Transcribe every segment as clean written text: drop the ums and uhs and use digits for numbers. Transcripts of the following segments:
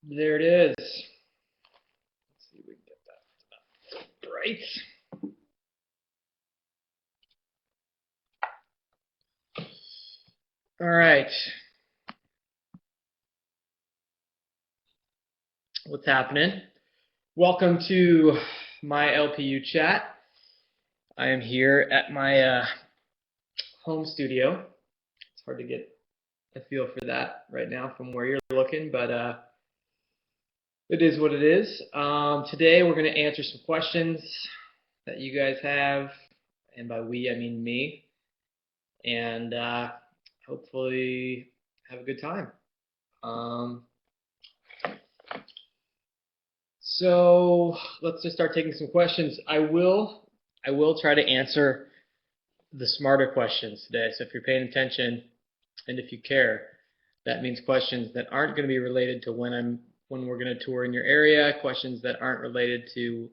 There it is. Let's see if we can get that bright. All right. What's happening? Welcome to my LPU chat. I am here at my home studio. It's hard to get a feel for that right now from where you're looking, but it is what it is. Today we're going to answer some questions that you guys have, and by we I mean me, and hopefully have a good time. So let's just start taking some questions. I will try to answer the smarter questions today. So if you're paying attention and if you care, that means questions that aren't going to be related to when we're going to tour in your area, questions that aren't related to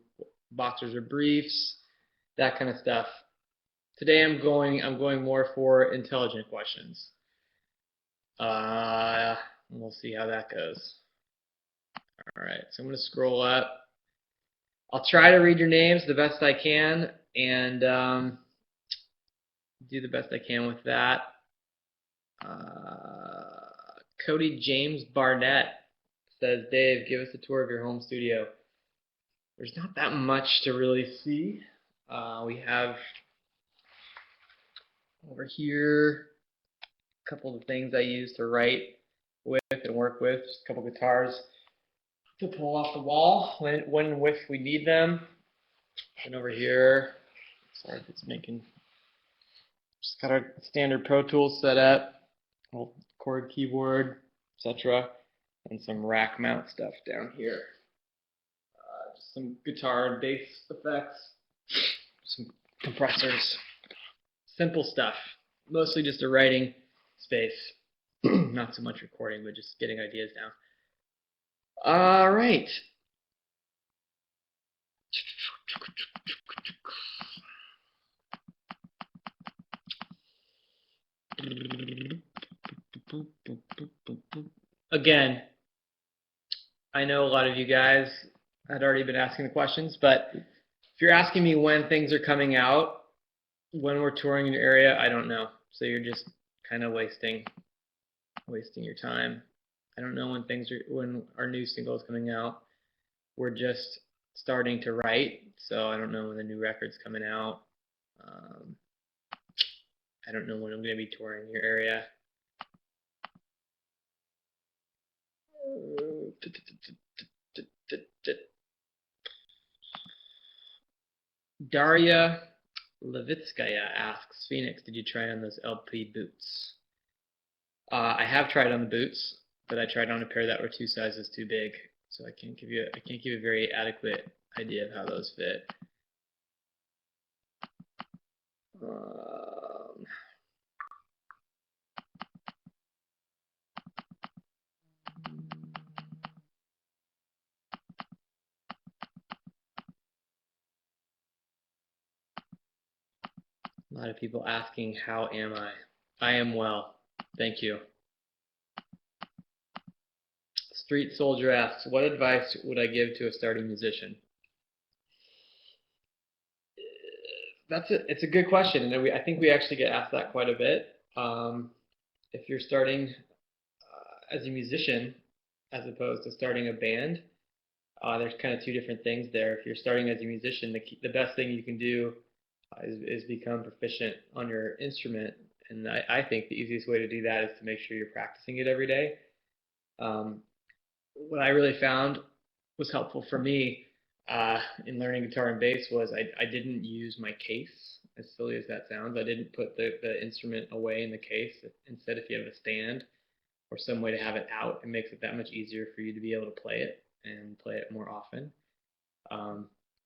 boxers or briefs, that kind of stuff. Today I'm going more for intelligent questions. We'll see how that goes. All right, so I'm going to scroll up. I'll try to read your names the best I can and do the best I can with that. Cody James Barnett says, Dave, give us a tour of your home studio. There's not that much to really see. We have over here a couple of things I use to write with and work with, just a couple guitars to pull off the wall when and if we need them. And over here, sorry if it's making, just got our standard Pro Tools set up, little chord keyboard, etc., and some rack mount stuff down here. Just some guitar and bass effects, some compressors, simple stuff, mostly just a writing space, not so much recording, but just getting ideas down. All right. Again, I know a lot of you guys had already been asking the questions, but if you're asking me when things are coming out, when we're touring in your area, I don't know. So you're just kind of wasting your time. I don't know when our new single is coming out. We're just starting to write, so I don't know when the new record's coming out. I don't know when I'm going to be touring your area. Daria Levitskaya asks, Phoenix, did you try on those LP boots? I have tried on the boots, but I tried on a pair that were 2 sizes too big, so I can't give you a very adequate idea of how those fit. A lot of people asking, how am I? I am well, thank you. Street Soldier asks, what advice would I give to a starting musician? It's a good question, and I think we actually get asked that quite a bit. If you're starting as a musician, as opposed to starting a band, there's kind of two different things there. If you're starting as a musician, the best thing you can do is become proficient on your instrument, and I think the easiest way to do that is to make sure you're practicing it every day. What I really found was helpful for me in learning guitar and bass was I didn't use my case, as silly as that sounds. I didn't put the instrument away in the case. Instead, if you have a stand or some way to have it out, it makes it that much easier for you to be able to play it and play it more often.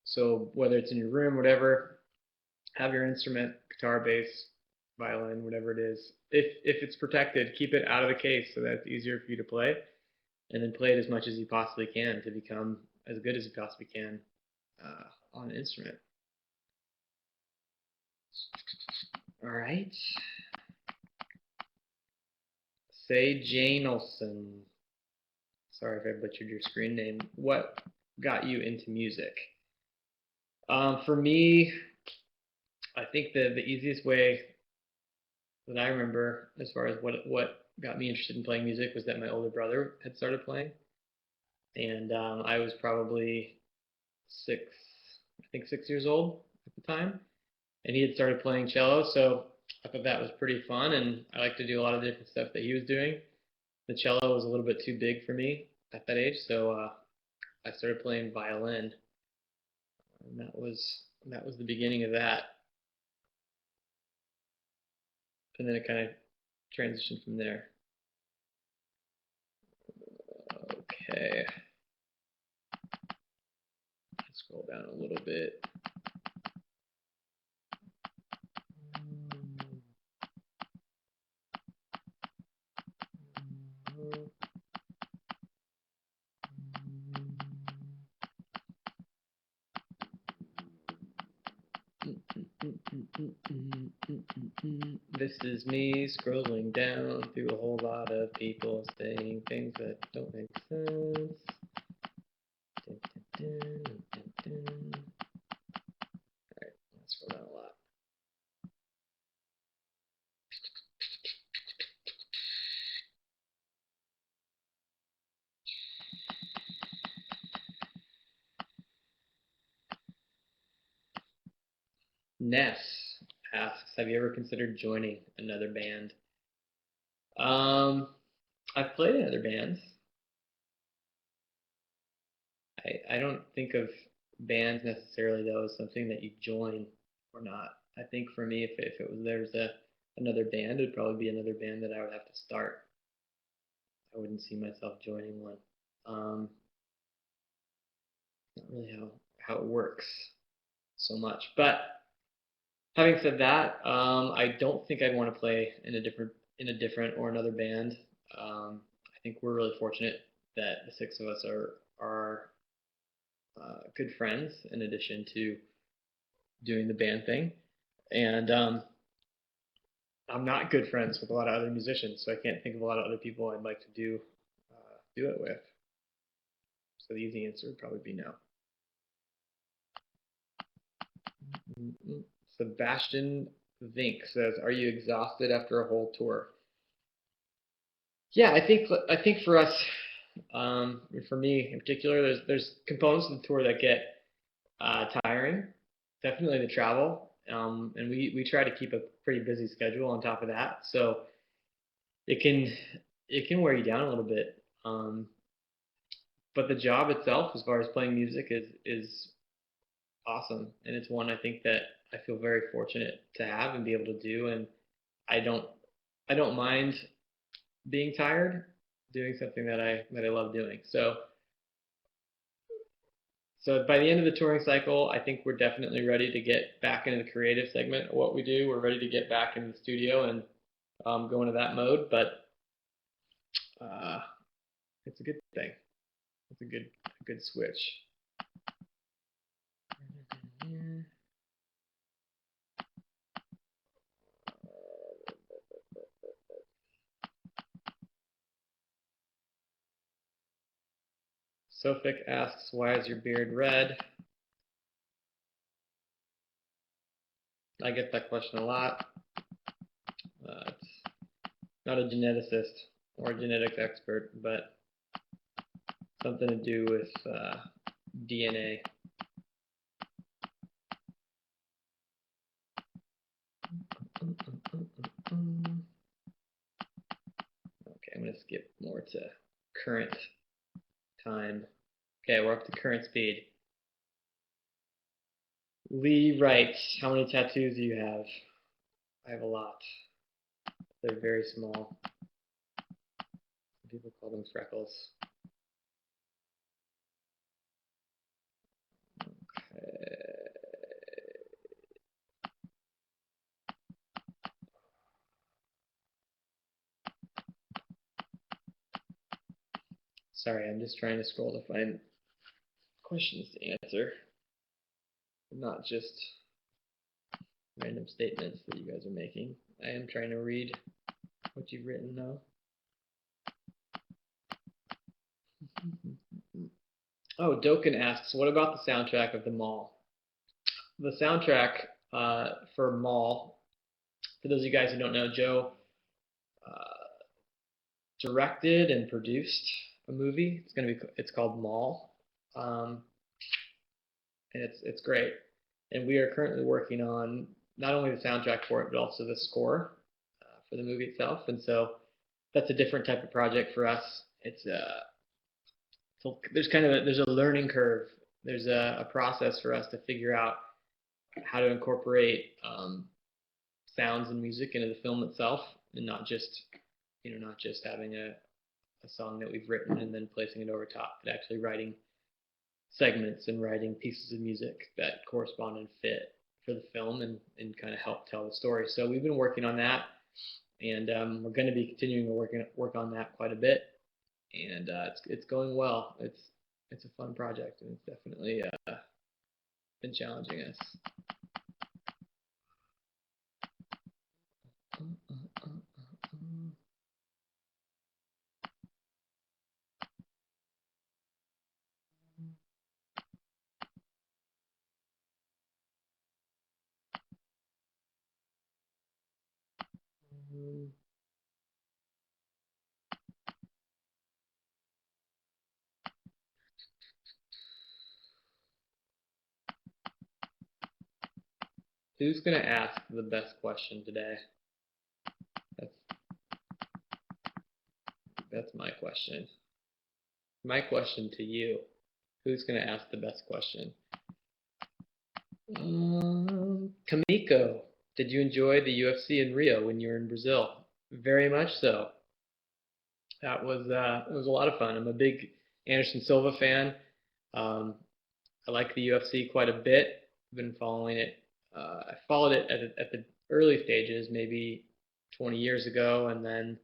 So whether it's in your room, whatever, have your instrument, guitar, bass, violin, whatever it is. If it's protected, keep it out of the case so that it's easier for you to play, and then play it as much as you possibly can to become as good as you possibly can on an instrument. All right. Say Jane Olson Sorry if I butchered your screen name. What got you into music? For me, I think the easiest way that I remember as far as what got me interested in playing music was that my older brother had started playing, and I was probably six, I think 6 years old at the time, and he had started playing cello, so I thought that was pretty fun, and I liked to do a lot of different stuff that he was doing. The cello was a little bit too big for me at that age, so I started playing violin, and that was the beginning of that, and then it kind of transitioned from there. Okay, let's scroll down a little bit. This is me scrolling down through a whole lot of people saying things that don't make sense. Alright, let's scroll down a lot. Ness asks, have you ever considered joining another band? I've played in other bands. I don't think of bands necessarily though as something that you join or not. I think for me, if it was there's another band, it'd probably be another band that I would have to start. I wouldn't see myself joining one. Not really how it works so much. But having said that, I don't think I'd want to play in a different or another band. I think we're really fortunate that the six of us are good friends in addition to doing the band thing. And I'm not good friends with a lot of other musicians, so I can't think of a lot of other people I'd like to do it with. So the easy answer would probably be no. Sebastian Vink says, "Are you exhausted after a whole tour?" Yeah, I think for us, for me in particular, there's components of the tour that get tiring. Definitely the travel, and we try to keep a pretty busy schedule on top of that, so it can wear you down a little bit. But the job itself, as far as playing music, is awesome, and it's one I think that I feel very fortunate to have and be able to do, and I don't mind being tired doing something that I love doing. So by the end of the touring cycle, I think we're definitely ready to get back into the creative segment of what we do. We're ready to get back into the studio and go into that mode, but it's a good thing. It's a good switch. Sophic asks, why is your beard red? I get that question a lot. It's not a geneticist or a genetics expert, but something to do with DNA. Okay, I'm going to skip more to current time. Okay, we're up to current speed. Lee writes, how many tattoos do you have? I have a lot. They're very small. People call them freckles. Okay. Sorry, I'm just trying to scroll to find questions to answer, not just random statements that you guys are making. I am trying to read what you've written though. Oh, Doken asks, what about the soundtrack of the mall? The soundtrack for Mall, for those of you guys who don't know, Joe uh, directed and produced a movie. It's called Mall, um, and it's great. And we are currently working on not only the soundtrack for it, but also the score for the movie itself. And so that's a different type of project for us. There's a learning curve. There's a process for us to figure out how to incorporate sounds and music into the film itself, and not just having a song that we've written and then placing it over top, but actually writing segments and writing pieces of music that correspond and fit for the film and kind of help tell the story. So we've been working on that, and we're going to be continuing to work on that quite a bit, and it's going well. It's a fun project, and it's definitely been challenging us. Who's gonna ask the best question today? That's that's my question. My question to you. Who's gonna ask the best question? Kamiko, did you enjoy the UFC in Rio when you were in Brazil? Very much so. That was it was a lot of fun. I'm a big Anderson Silva fan. Um, I like the UFC quite a bit. I've been following it. I followed it at the early stages, maybe 20 years ago, and then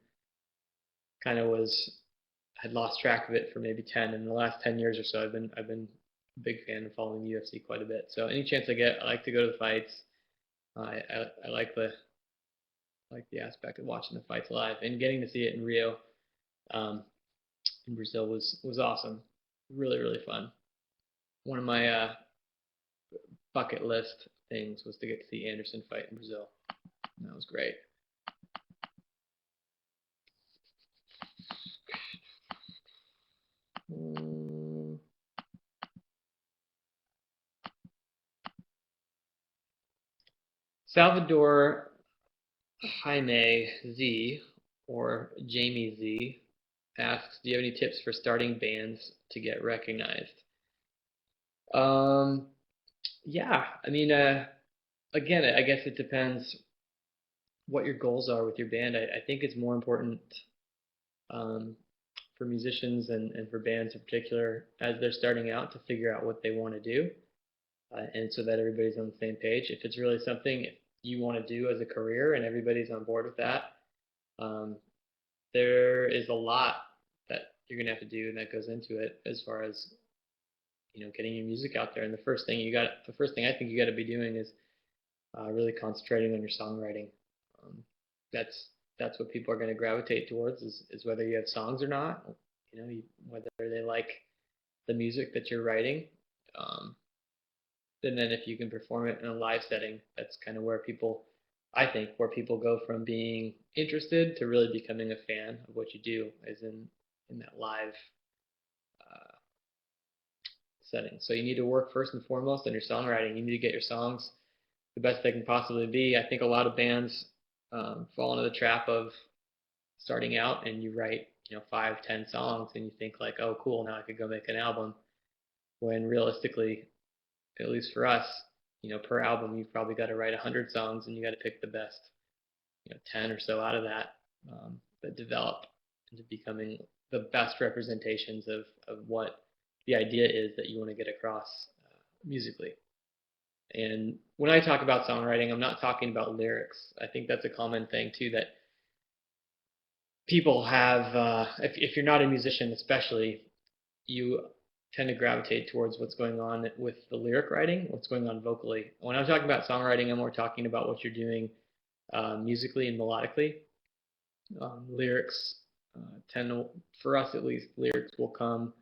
kind of had lost track of it for maybe 10. In the last 10 years or so, I've been a big fan of following the UFC quite a bit. So any chance I get, I like to go to the fights. I like the aspect of watching the fights live and getting to see it in Rio, um, in Brazil was awesome. Really fun. One of my bucket list things was to get to see Anderson fight in Brazil. And that was great. Salvador Jaime Z or Jamie Z asks, "Do you have any tips for starting bands to get recognized?" Um, yeah, I mean, again, I guess it depends what your goals are with your band. I think it's more important um, for musicians and for bands in particular as they're starting out to figure out what they want to do, and so that everybody's on the same page. If it's really something you want to do as a career and everybody's on board with that, um, there is a lot that you're gonna have to do and that goes into it as far as getting your music out there. And the first thing I think you got to be doing is really concentrating on your songwriting. Um, that's that's what people are going to gravitate towards is whether you have songs or not. Whether they like the music that you're writing. Um, and then if you can perform it in a live setting, that's kind of where I think, where people go from being interested to really becoming a fan of what you do, is in that live uh, setting. So you need to work first and foremost on your songwriting. You need to get your songs the best they can possibly be. I think a lot of bands fall into the trap of starting out and you write 5, 10 songs and you think like, oh cool, now I could go make an album. When realistically, at least for us, per album you've probably got to write 100 songs and you got to pick the best 10 or so out of that develop into becoming the best representations of what the idea is that you want to get across musically. And when I talk about songwriting, I'm not talking about lyrics. I think that's a common thing too that people have. If you're not a musician, especially, you tend to gravitate towards what's going on with the lyric writing, what's going on vocally. When I'm talking about songwriting, I'm more talking about what you're doing musically and melodically. Lyrics tend to, for us at least, lyrics will come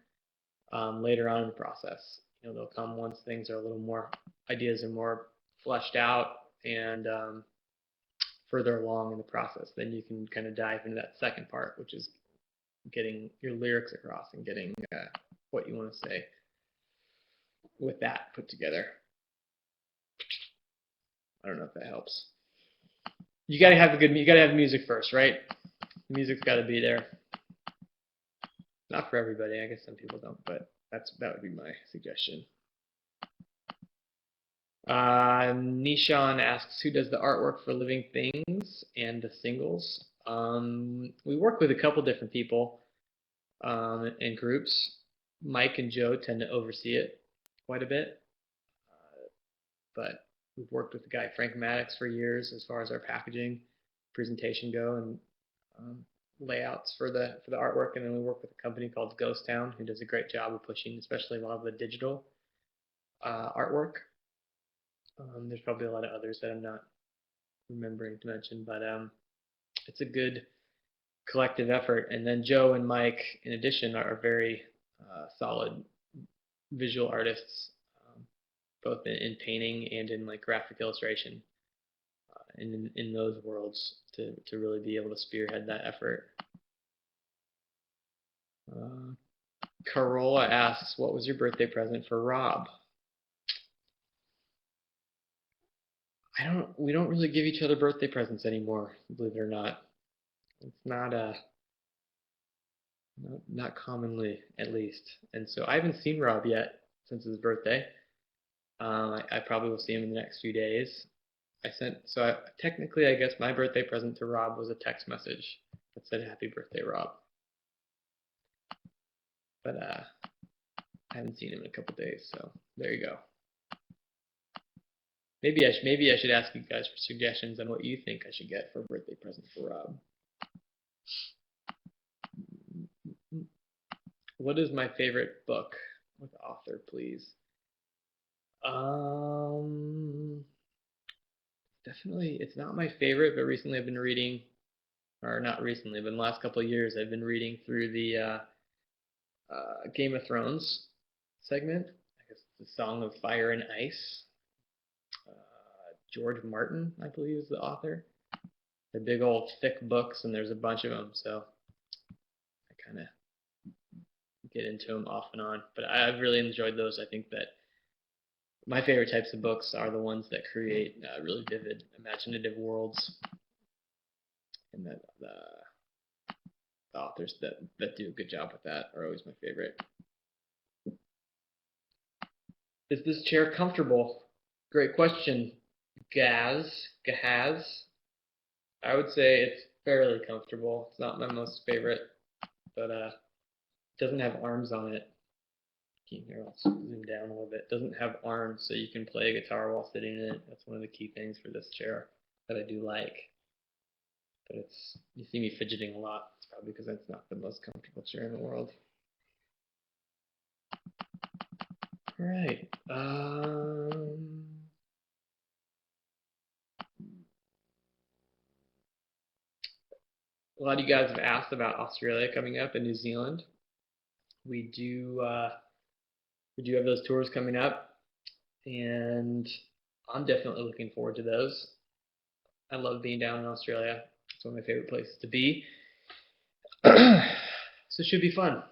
later on in the process. They'll come once things are a little more, ideas are more fleshed out and further along in the process. Then you can kind of dive into that second part, which is getting your lyrics across and getting what you want to say with that put together. I don't know if that helps. You gotta have you gotta have music first, right? The music's gotta be there. Not for everybody, I guess some people don't, but that would be my suggestion. Nishan asks, who does the artwork for Living Things and the singles? We work with a couple different people in groups. Mike and Joe tend to oversee it quite a bit, but we've worked with the guy Frank Maddox for years as far as our packaging, presentation go, and layouts for the artwork. And then we work with a company called Ghost Town, who does a great job of pushing, especially a lot of the digital artwork. There's probably a lot of others that I'm not remembering to mention, but it's a good collective effort. And then Joe and Mike, in addition, are very solid visual artists, both in painting and in like graphic illustration, in those worlds to really be able to spearhead that effort. Carola asks, what was your birthday present for Rob? We don't really give each other birthday presents anymore, believe it or not. It's not commonly, at least. And so I haven't seen Rob yet since his birthday. I probably will see him in the next few days. Technically, I guess my birthday present to Rob was a text message that said "Happy Birthday, Rob." But I haven't seen him in a couple days, so there you go. Maybe I should ask you guys for suggestions on what you think I should get for a birthday present for Rob. What is my favorite book? What author, please? Definitely, it's not my favorite, but recently I've been reading, or not recently, but in the last couple of years, I've been reading through the Game of Thrones segment. I guess it's the Song of Fire and Ice. George Martin, I believe, is the author. They're big old thick books, and there's a bunch of them, so I kind of get into them off and on. But I've really enjoyed those. I think that my favorite types of books are the ones that create really vivid, imaginative worlds, and that the authors that do a good job with that are always my favorite. Is this chair comfortable? Great question, Gaz. I would say it's fairly comfortable. It's not my most favorite, but it doesn't have arms on it. Here, I'll zoom down a little bit. It doesn't have arms, so you can play a guitar while sitting in it. That's one of the key things for this chair that I do like. But you see me fidgeting a lot. It's probably because it's not the most comfortable chair in the world. All right. A lot of you guys have asked about Australia coming up and New Zealand. We do have those tours coming up, and I'm definitely looking forward to those. I love being down in Australia. It's one of my favorite places to be. So it should be fun.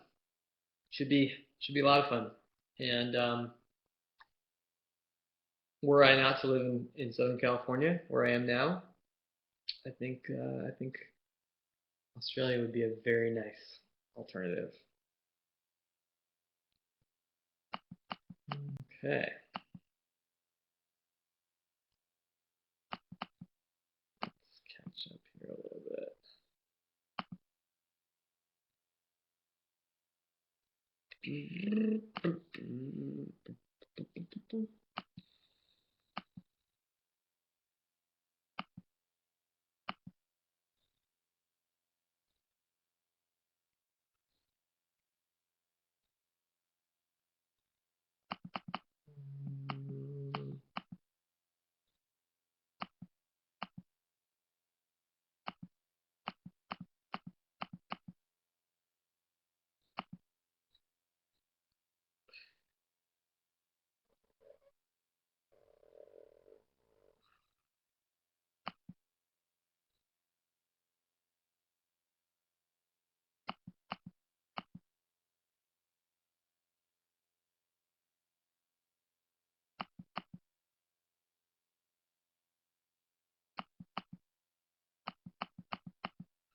Should be a lot of fun. And were I not to live in Southern California, where I am now, I think Australia would be a very nice alternative. Okay. Let's catch up here a little bit.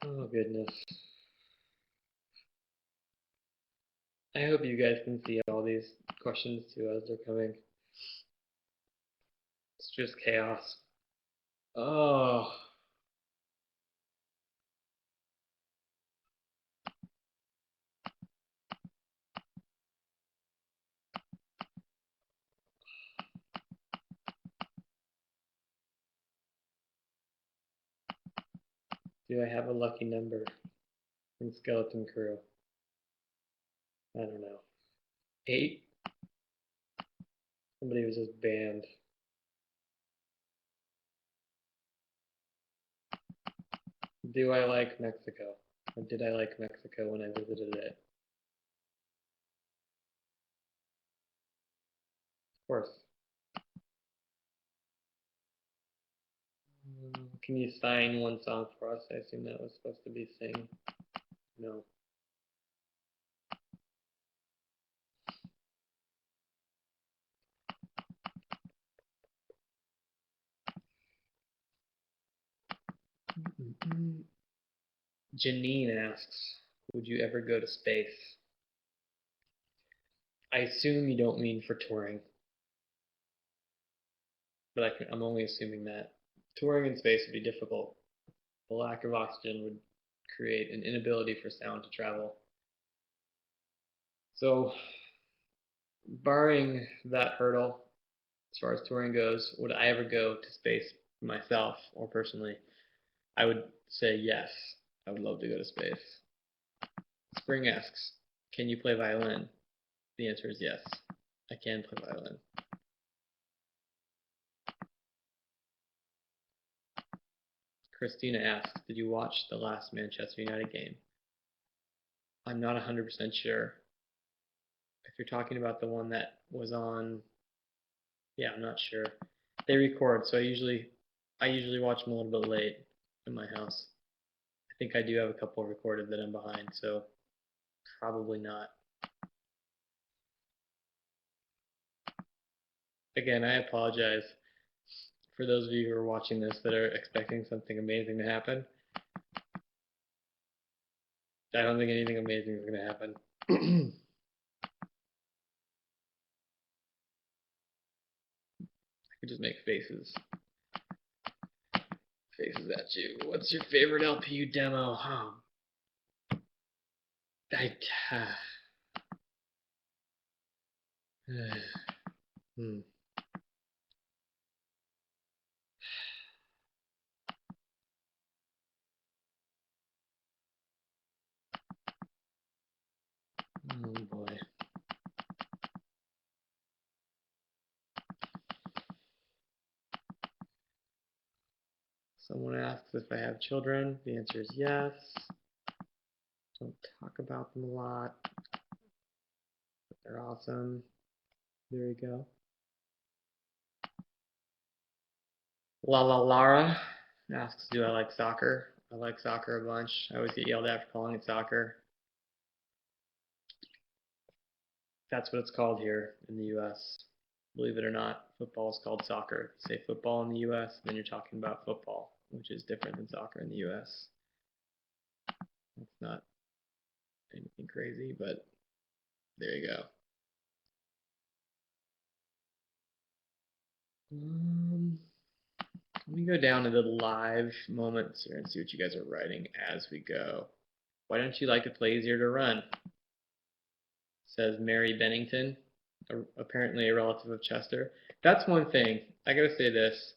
Oh, goodness. I hope you guys can see all these questions too as they're coming. It's just chaos. Oh. Do I have a lucky number in Skeleton Crew? I don't know. 8? Somebody was just banned. Do I like Mexico? Or did I like Mexico when I visited it? Of course. Can you sign one song for us? I assume that was supposed to be sing. No. Janine asks, would you ever go to space? I assume you don't mean for touring, but I'm only assuming that. Touring in space would be difficult. The lack of oxygen would create an inability for sound to travel. So, barring that hurdle, as far as touring goes, would I ever go to space myself or personally? I would say yes. I would love to go to space. Spring asks, can you play violin? The answer is yes. I can play violin. Christina asks, did you watch the last Manchester United game? I'm not 100% sure. If you're talking about the one that was on, yeah, I'm not sure. They record, so I usually watch them a little bit late in my house. I think I do have a couple recorded that I'm behind, so probably not. Again, I apologize for those of you who are watching this that are expecting something amazing to happen. I don't think anything amazing is going to happen. I could just make faces at you. What's your favorite LPU demo? I, hmm. Oh boy. Someone asks if I have children. The answer is yes. Don't talk about them a lot, but they're awesome. There you go. Lara asks, do I like soccer? I like soccer a bunch. I always get yelled at for calling it soccer. That's what it's called here in the US. Believe it or not, football is called soccer. Say football in the US, then you're talking about football, which is different than soccer in the US. It's not anything crazy, but there you go. Let me go down to the live moments here and see what you guys are writing as we go. Why don't you like to play easier to run? Says Mary Bennington, apparently a relative of Chester. That's one thing. I gotta say this.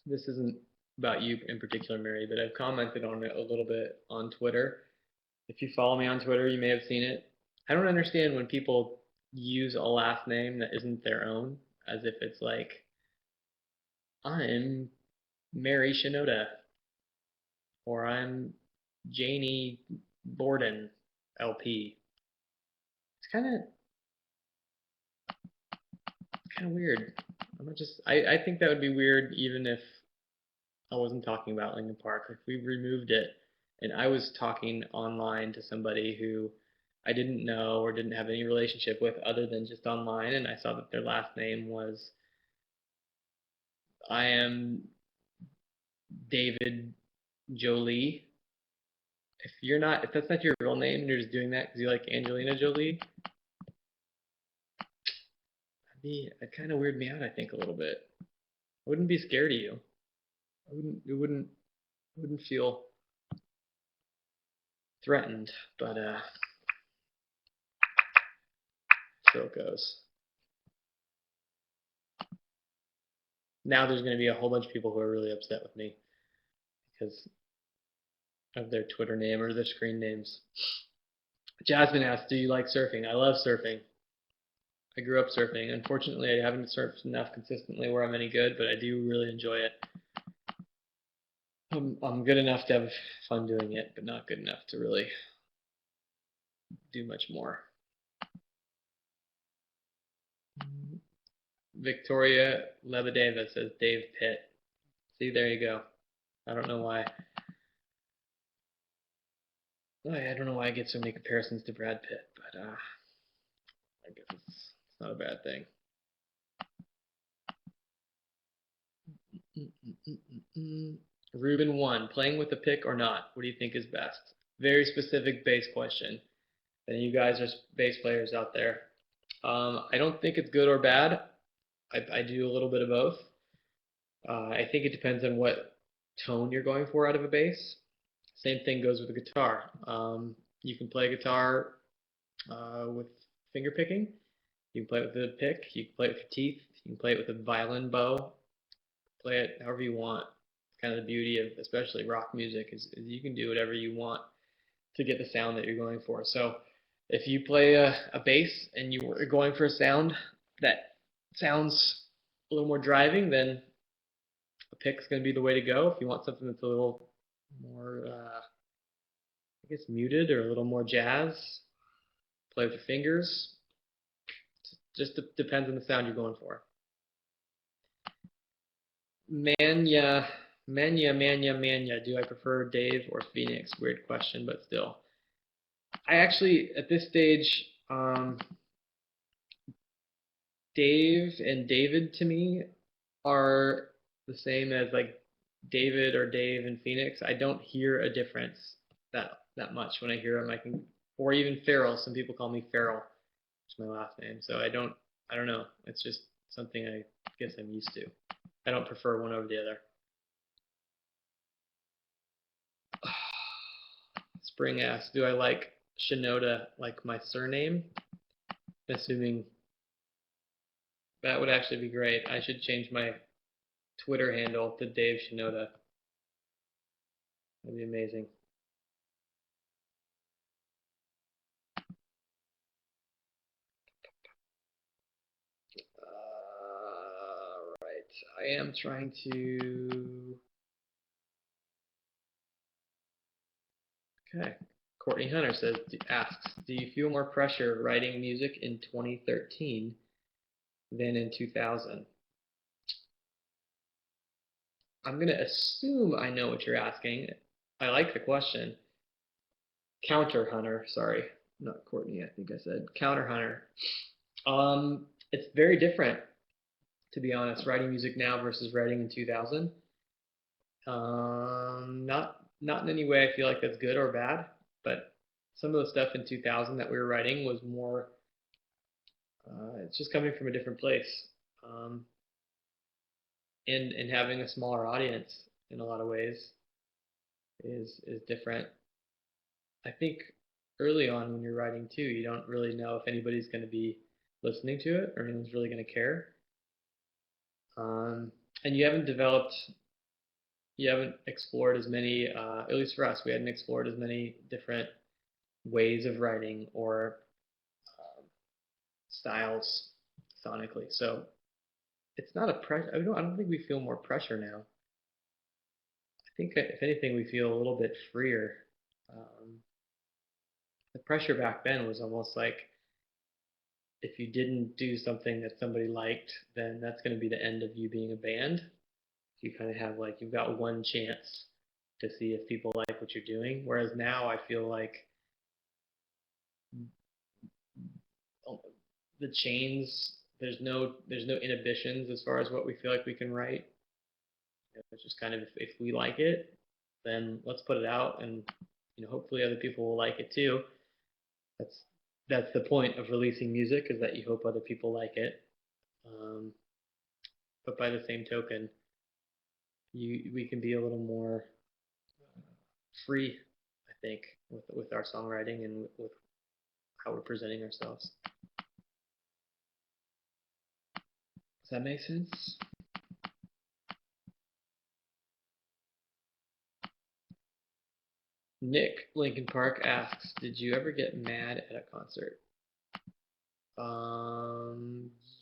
This isn't about you in particular, Mary, but I've commented on it a little bit on Twitter. If you follow me on Twitter, you may have seen it. I don't understand when people use a last name that isn't their own, as if it's like, I'm Mary Shinoda, or I'm Janie Borden LP. It's kind of weird. I think that would be weird even if I wasn't talking about Lincoln Park. If we removed it and I was talking online to somebody who I didn't know or didn't have any relationship with other than just online, and I saw that their last name was, I am David Jolie, if that's not your real name and you're just doing that because you like Angelina Jolie, it kind of weird me out, I think, a little bit. I wouldn't be scared of you. It wouldn't feel threatened, but so it goes. Now there's going to be a whole bunch of people who are really upset with me because of their Twitter name or their screen names. Jasmine asked, do you like surfing? I love surfing. I grew up surfing. Unfortunately, I haven't surfed enough consistently where I'm any good, but I do really enjoy it. I'm good enough to have fun doing it, but not good enough to really do much more. Victoria Lebedeva says Dave Pitt. See, there you go. I don't know why. I don't know why I get so many comparisons to Brad Pitt, but I guess it's not a bad thing. Ruben 1, playing with the pick or not? What do you think is best? Very specific bass question. And you guys are bass players out there. I don't think it's good or bad. I do a little bit of both. I think it depends on what tone you're going for out of a bass. Same thing goes with a guitar. You can play guitar with finger picking. You can play it with a pick. You can play it with your teeth. You can play it with a violin bow. Play it however you want. It's kind of the beauty of especially rock music is you can do whatever you want to get the sound that you're going for. So if you play a bass and you are going for a sound that sounds a little more driving, then a pick's going to be the way to go. If you want something that's a little more, I guess, muted or a little more jazz, play with your fingers. Just depends on the sound you're going for. Mania. Do I prefer Dave or Phoenix? Weird question, but still. I actually, at this stage, Dave and David to me are the same as like David or Dave and Phoenix. I don't hear a difference that much when I hear them. Or even Farrell. Some people call me Farrell. It's my last name, so I don't know. It's just something I guess I'm used to. I don't prefer one over the other. Spring asks, do I like Shinoda like my surname? Assuming that would actually be great. I should change my Twitter handle to Dave Shinoda. That'd be amazing. Right. I am trying to. Okay. Courtney Hunter asks, do you feel more pressure writing music in 2013 than in 2000? I'm going to assume I know what you're asking. I like the question. Counter Hunter, sorry, not Courtney, I think I said. Counter Hunter. It's very different, to be honest, writing music now versus writing in 2000. Not in any way I feel like that's good or bad, but some of the stuff in 2000 that we were writing was more, it's just coming from a different place. And having a smaller audience in a lot of ways is different. I think early on when you're writing too, you don't really know if anybody's going to be listening to it or anyone's really going to care. And you haven't explored as many, at least for us, we hadn't explored as many different ways of writing or styles sonically. So it's not a pressure. I don't think we feel more pressure now. I think if anything, we feel a little bit freer. The pressure back then was almost like if you didn't do something that somebody liked, then that's going to be the end of you being a band. You kind of have like you've got one chance to see if people like what you're doing. Whereas now I feel like the chains, there's no inhibitions as far as what we feel like we can write. It's just kind of if we like it, then let's put it out and hopefully other people will like it too. That's the point of releasing music, is that you hope other people like it. Um, but by the same token, we can be a little more free, I think, with our songwriting and with how we're presenting ourselves. Does that make sense? Nick Lincoln Park asks, did you ever get mad at a concert?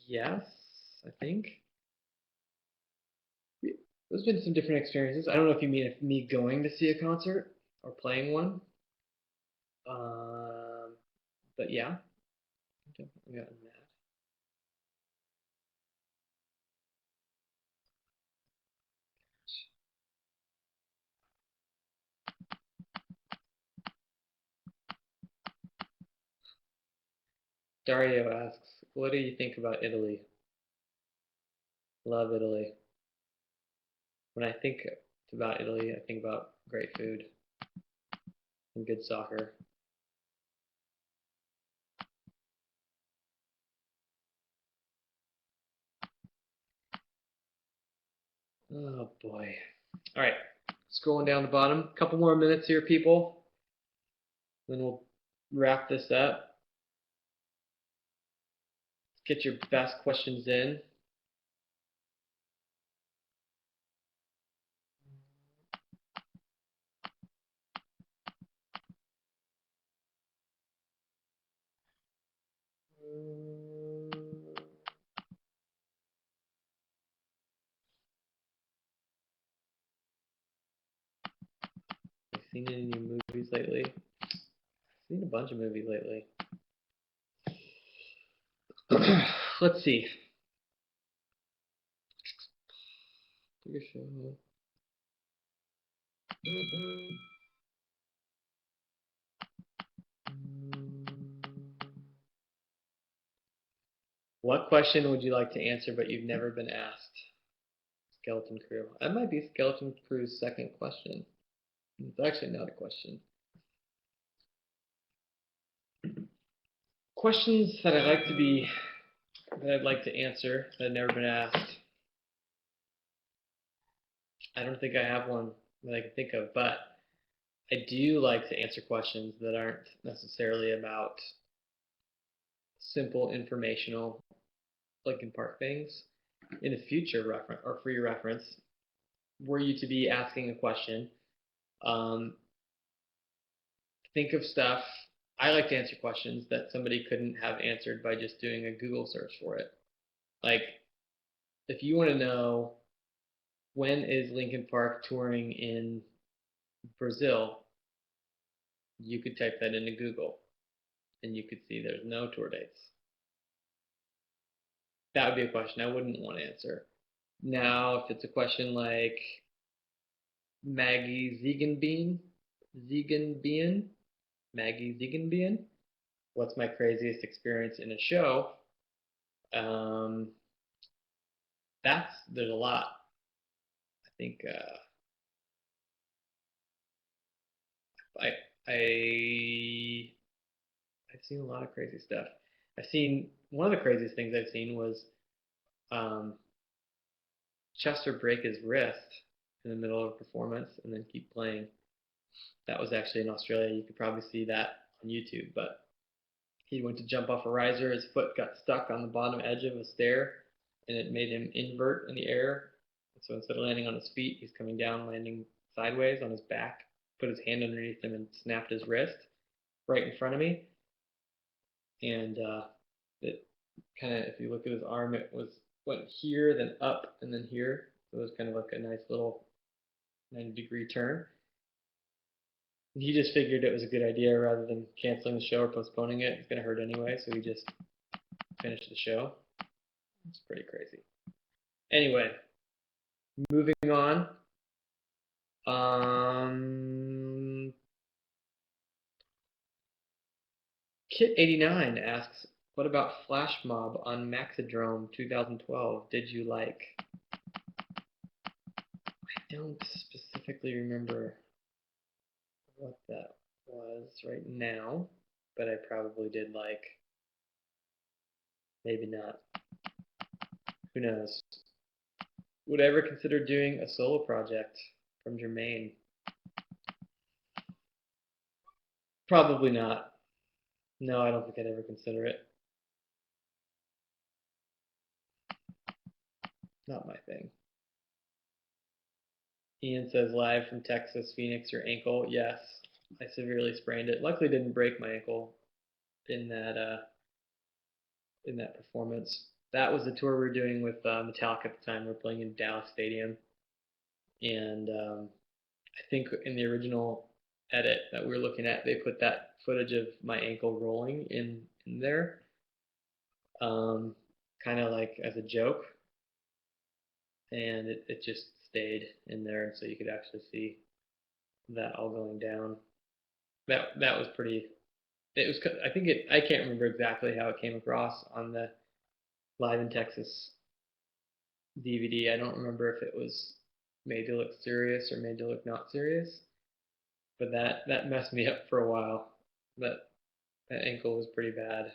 Yes, I think. There's been some different experiences. I don't know if you mean me going to see a concert or playing one. But yeah, definitely gotten mad. Dario asks, what do you think about Italy? Love Italy. When I think about Italy, I think about great food and good soccer. Oh boy. All right, scrolling down the bottom. A couple more minutes here, people. Then we'll wrap this up. Get your best questions in. Have you seen any new movies lately? I've seen a bunch of movies lately. Let's see. Take a show. What question would you like to answer but you've never been asked? Skeleton Crew. That might be Skeleton Crew's second question. It's actually not a question. Questions that I'd like to answer that I've never been asked. I don't think I have one that I can think of, but I do like to answer questions that aren't necessarily about simple informational Linkin Park things. In the future reference or for your reference, were you to be asking a question, um, think of stuff. I like to answer questions that somebody couldn't have answered by just doing a Google search for it. Like, if you want to know when is Linkin Park touring in Brazil, you could type that into Google and you could see there's no tour dates. That would be a question I wouldn't want to answer. Now, if it's a question like Maggie Maggie Ziegenbein, what's my craziest experience in a show? There's a lot. I think I I I've seen a lot of crazy stuff. I've seen one of the craziest things I've seen was um, Chester break his wrist in the middle of a performance and then keep playing. That was actually in Australia. You could probably see that on YouTube, but he went to jump off a riser. His foot got stuck on the bottom edge of a stair, and it made him invert in the air. So instead of landing on his feet, he's coming down, landing sideways on his back. Put his hand underneath him and snapped his wrist right in front of me. And it kind of, if you look at his arm, went here, then up, and then here. So it was kind of like a nice little 90-degree turn. And he just figured it was a good idea rather than canceling the show or postponing it. It's going to hurt anyway, so he just finished the show. It's pretty crazy. Anyway, moving on. Kit89 asks, what about Flash Mob on Maxidrome 2012? Did you like? I don't specifically remember what that was right now, but I probably did like, maybe not. Who knows? Would I ever consider doing a solo project from Jermaine? Probably not. No, I don't think I'd ever consider it. Not my thing. Ian says live from Texas, Phoenix, your ankle. Yes, I severely sprained it. Luckily, didn't break my ankle in that performance. That was the tour we were doing with Metallica at the time. We were playing in Dallas Stadium, and I think in the original edit that we were looking at, they put that footage of my ankle rolling in there, kind of like as a joke, and it just stayed in there, and so you could actually see that all going down. That was pretty. It was. I think it. I can't remember exactly how it came across on the Live in Texas DVD. I don't remember if it was made to look serious or made to look not serious, but that messed me up for a while. That ankle was pretty bad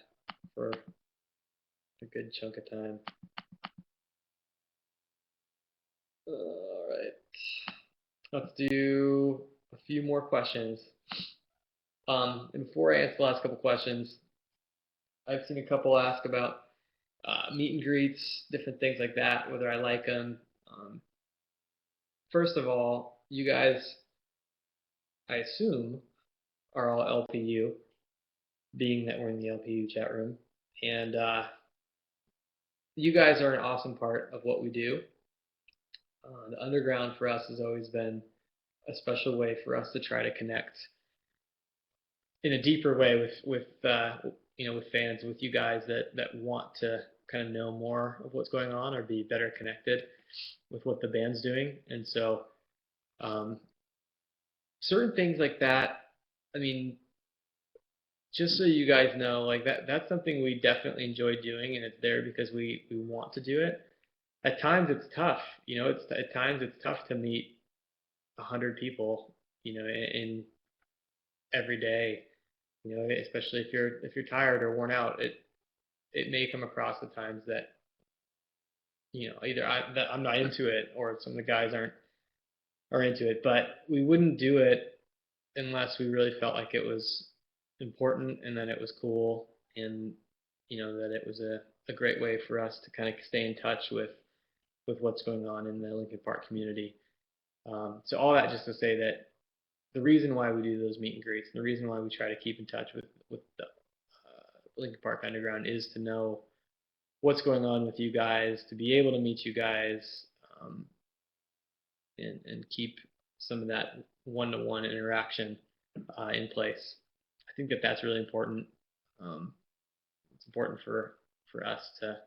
for a good chunk of time. All right, let's do a few more questions. And before I answer the last couple questions, I've seen a couple ask about meet and greets, different things like that, whether I like them. First of all, you guys, I assume, are all LPU, being that we're in the LPU chat room. And you guys are an awesome part of what we do. The underground for us has always been a special way for us to try to connect in a deeper way with with fans, with you guys that want to kind of know more of what's going on or be better connected with what the band's doing. And so certain things like that, I mean, just so you guys know, like that's something we definitely enjoy doing, and it's there because we want to do it. At times it's tough, at times it's tough to meet 100 people, in every day, especially if you're tired or worn out. It may come across at times that either that I'm not into it or some of the guys are into it, but we wouldn't do it unless we really felt like it was important and that it was cool and that it was a great way for us to kind of stay in touch with what's going on in the Lincoln Park community. So all that just to say that the reason why we do those meet and greets and the reason why we try to keep in touch with the Lincoln Park Underground is to know what's going on with you guys, to be able to meet you guys, and keep some of that one-to-one interaction in place. I think that's really important. It's important for us to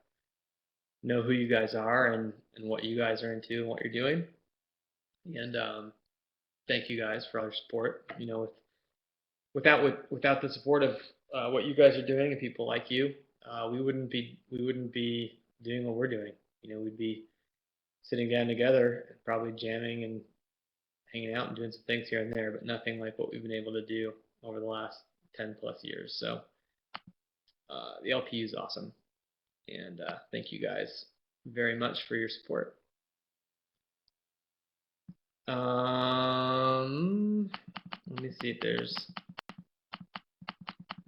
know who you guys are and what you guys are into and what you're doing. And thank you guys for all your support. Without the support of what you guys are doing and people like you, we wouldn't be doing what we're doing. We'd be sitting down together, probably jamming and hanging out and doing some things here and there, but nothing like what we've been able to do over the last 10 plus years. So the LPU is awesome, and thank you guys very much for your support. Let me see if there's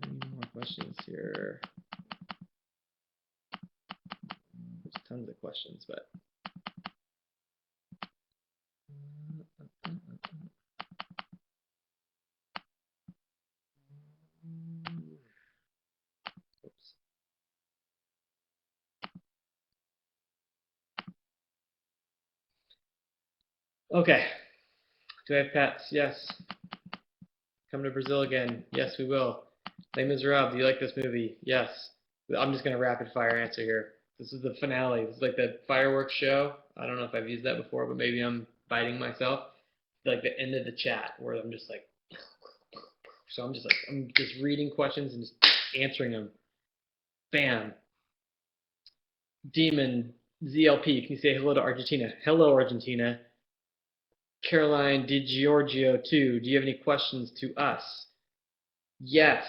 any more questions here. There's tons of questions, but oops. Okay. Do I have pets? Yes. Come to Brazil again? Yes, we will. Les Miserables, do you like this movie? Yes. I'm just going to rapid fire answer here. This is the finale. This is like the fireworks show. I don't know if I've used that before, but maybe I'm biting myself. Like the end of the chat where I'm just like, so I'm just reading questions and just answering them. Bam. Demon ZLP, can you say hello to Argentina? Hello, Argentina. Caroline DiGiorgio too. Do you have any questions to us? Yes.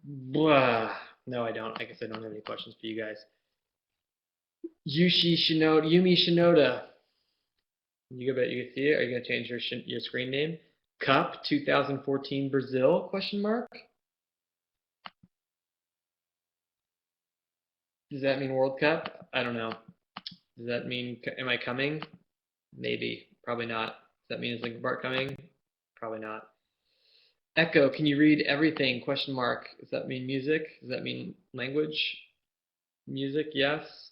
Blah. No, I don't. I guess I don't have any questions for you guys. Yumi Shinoda. You bet you can see it. Are you gonna change your screen name? Cup 2014 Brazil? Question mark. Does that mean World Cup? I don't know. Does that mean am I coming? Maybe. Probably not. Does that mean is Linkin Park coming? Probably not. Echo, can you read everything? Question mark. Does that mean music? Does that mean language? Music, yes.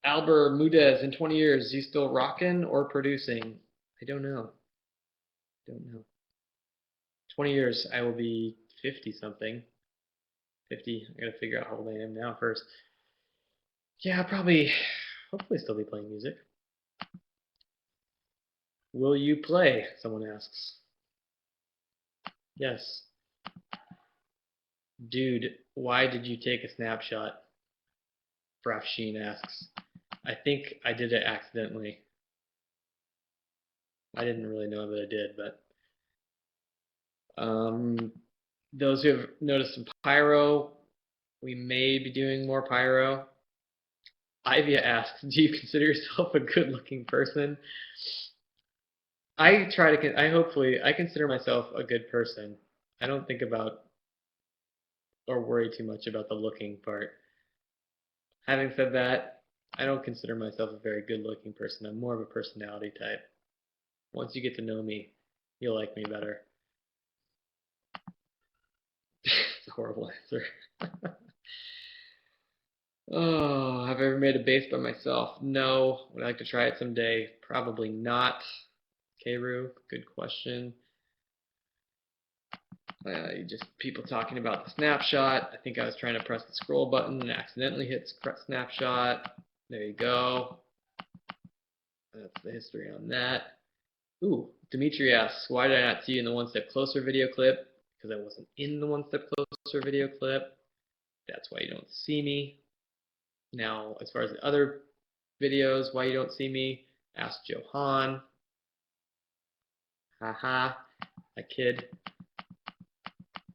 Albert Mudez, in 20 years, is he still rocking or producing? I don't know. Don't know. 20 years, I will be 50 something. 50. I gotta figure out how old I am now first. Yeah, probably, hopefully still be playing music. Will you play? Someone asks. Yes. Dude, why did you take a snapshot? Brafsheen asks. I think I did it accidentally. I didn't really know that I did, but those who have noticed some pyro, we may be doing more pyro. Ivia asks, do you consider yourself a good-looking person? I try to. I consider myself a good person. I don't think about or worry too much about the looking part. Having said that, I don't consider myself a very good-looking person. I'm more of a personality type. Once you get to know me, you'll like me better. It's a horrible answer. Oh, have I ever made a bass by myself? No. Would I like to try it someday? Probably not. Keiru, good question. Just people talking about the snapshot. I think I was trying to press the scroll button and accidentally hit snapshot. There you go. That's the history on that. Ooh, Dimitri asks, why did I not see you in the One Step Closer video clip? Because I wasn't in the One Step Closer video clip. That's why you don't see me. Now, as far as the other videos, why you don't see me, ask Johan. Haha, I kid.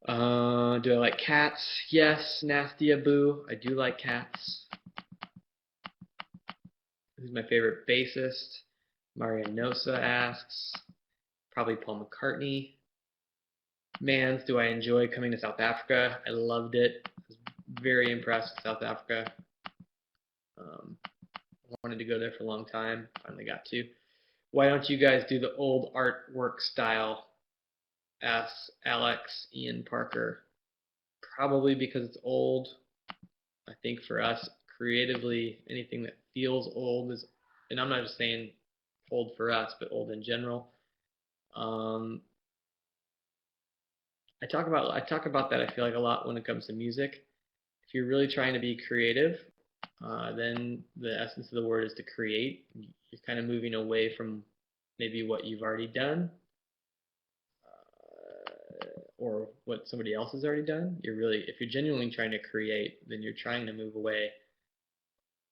Do I like cats? Yes, Nasty Abu. I do like cats. Who's my favorite bassist? Marianosa asks. Probably Paul McCartney. Mans, do I enjoy coming to South Africa? I loved it. I was very impressed with South Africa. I wanted to go there for a long time. Finally got to. Why don't you guys do the old artwork style? Asks Alex Ian Parker. Probably because it's old. I think for us, creatively, anything that feels old is, and I'm not just saying old for us, but old in general. I talk about that. I feel like a lot when it comes to music. If you're really trying to be creative, then the essence of the word is to create. You're kind of moving away from maybe what you've already done or what somebody else has already done. If you're genuinely trying to create, then you're trying to move away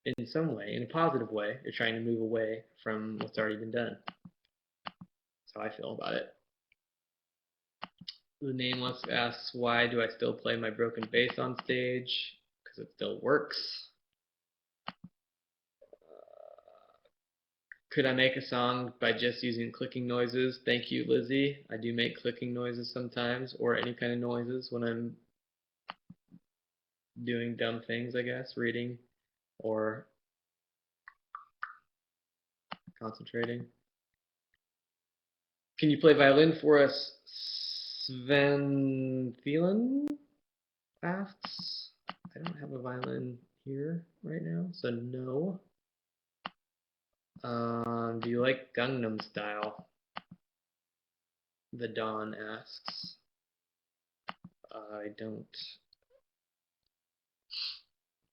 in some way, in a positive way. You're trying to move away from what's already been done. That's how I feel about it. The Nameless asks, why do I still play my broken bass on stage? Because it still works. Could I make a song by just using clicking noises? Thank you, Lizzie. I do make clicking noises sometimes, or any kind of noises when I'm doing dumb things, I guess, reading or concentrating. Can you play violin for us? Sven Thielen asks. I don't have a violin here right now, so no. Do you like Gangnam Style? The Dawn asks. I don't.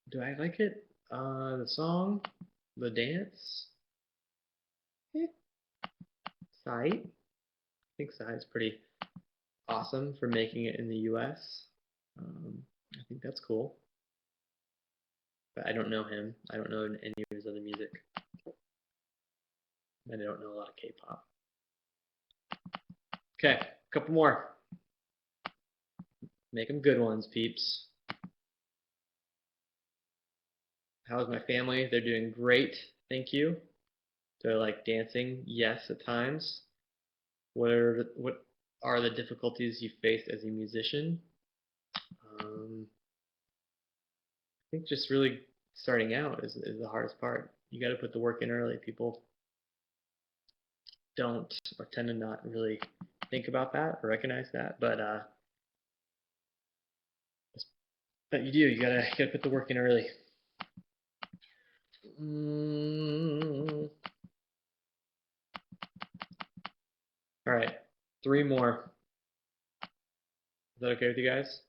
Do I like it? The song? The dance? Eh. Psy? I think Psy is pretty awesome for making it in the US. I think that's cool. But I don't know him. I don't know any of his other music. And I don't know a lot of K-pop. Okay, a couple more. Make them good ones, peeps. How's my family? They're doing great, thank you. They're like dancing, yes, at times. What are the difficulties you faced as a musician? I think just really starting out is the hardest part. You got to put the work in early. People don't or tend to not really think about that or recognize that, but you do. You gotta put the work in early. All right, 3 more. Is that okay with you guys?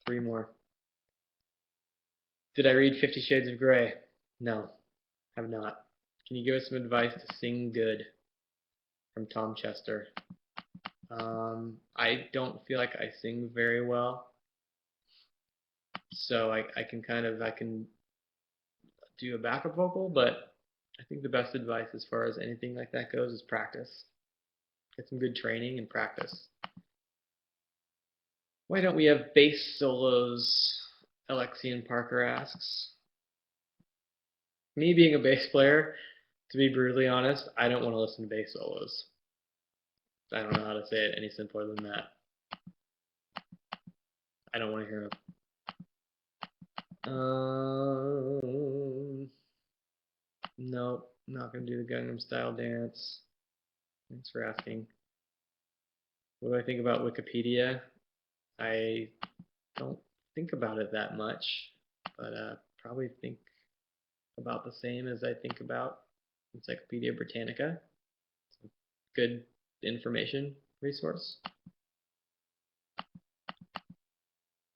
3 more. Did I read 50 Shades of Grey? No, have not. Can you give us some advice to sing good? From Tom Chester. I don't feel like I sing very well, so I can do a backup vocal, but I think the best advice as far as anything like that goes is practice. Get some good training and practice. Why don't we have bass solos? Alexian Parker asks. Me being a bass player, to be brutally honest, I don't want to listen to bass solos. I don't know how to say it any simpler than that. I don't want to hear them. No, not gonna do the Gangnam Style dance. Thanks for asking. What do I think about Wikipedia? I don't think about it that much, but probably think about the same as I think about Encyclopedia Britannica. It's a good information resource.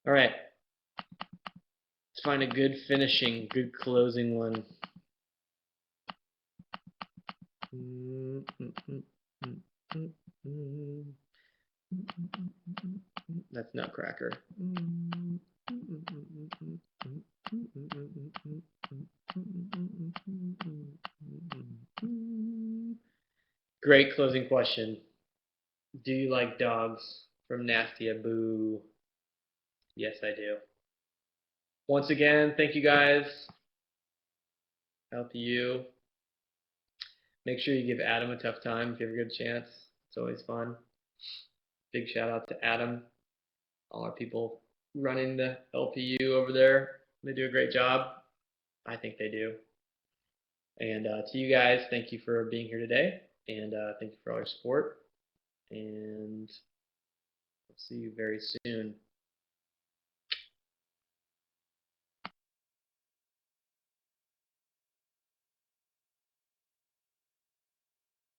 All right, let's find a good finishing, good closing one. That's Nutcracker. Great closing question. Do you like dogs? From Nastia Boo. Yes, I do. Once again, thank you guys. LPU. Make sure you give Adam a tough time if you have a good chance. It's always fun. Big shout out to Adam, all our people running the LPU over there. They do a great job. I think they do. And to you guys, thank you for being here today. And thank you for all your support. And I'll see you very soon.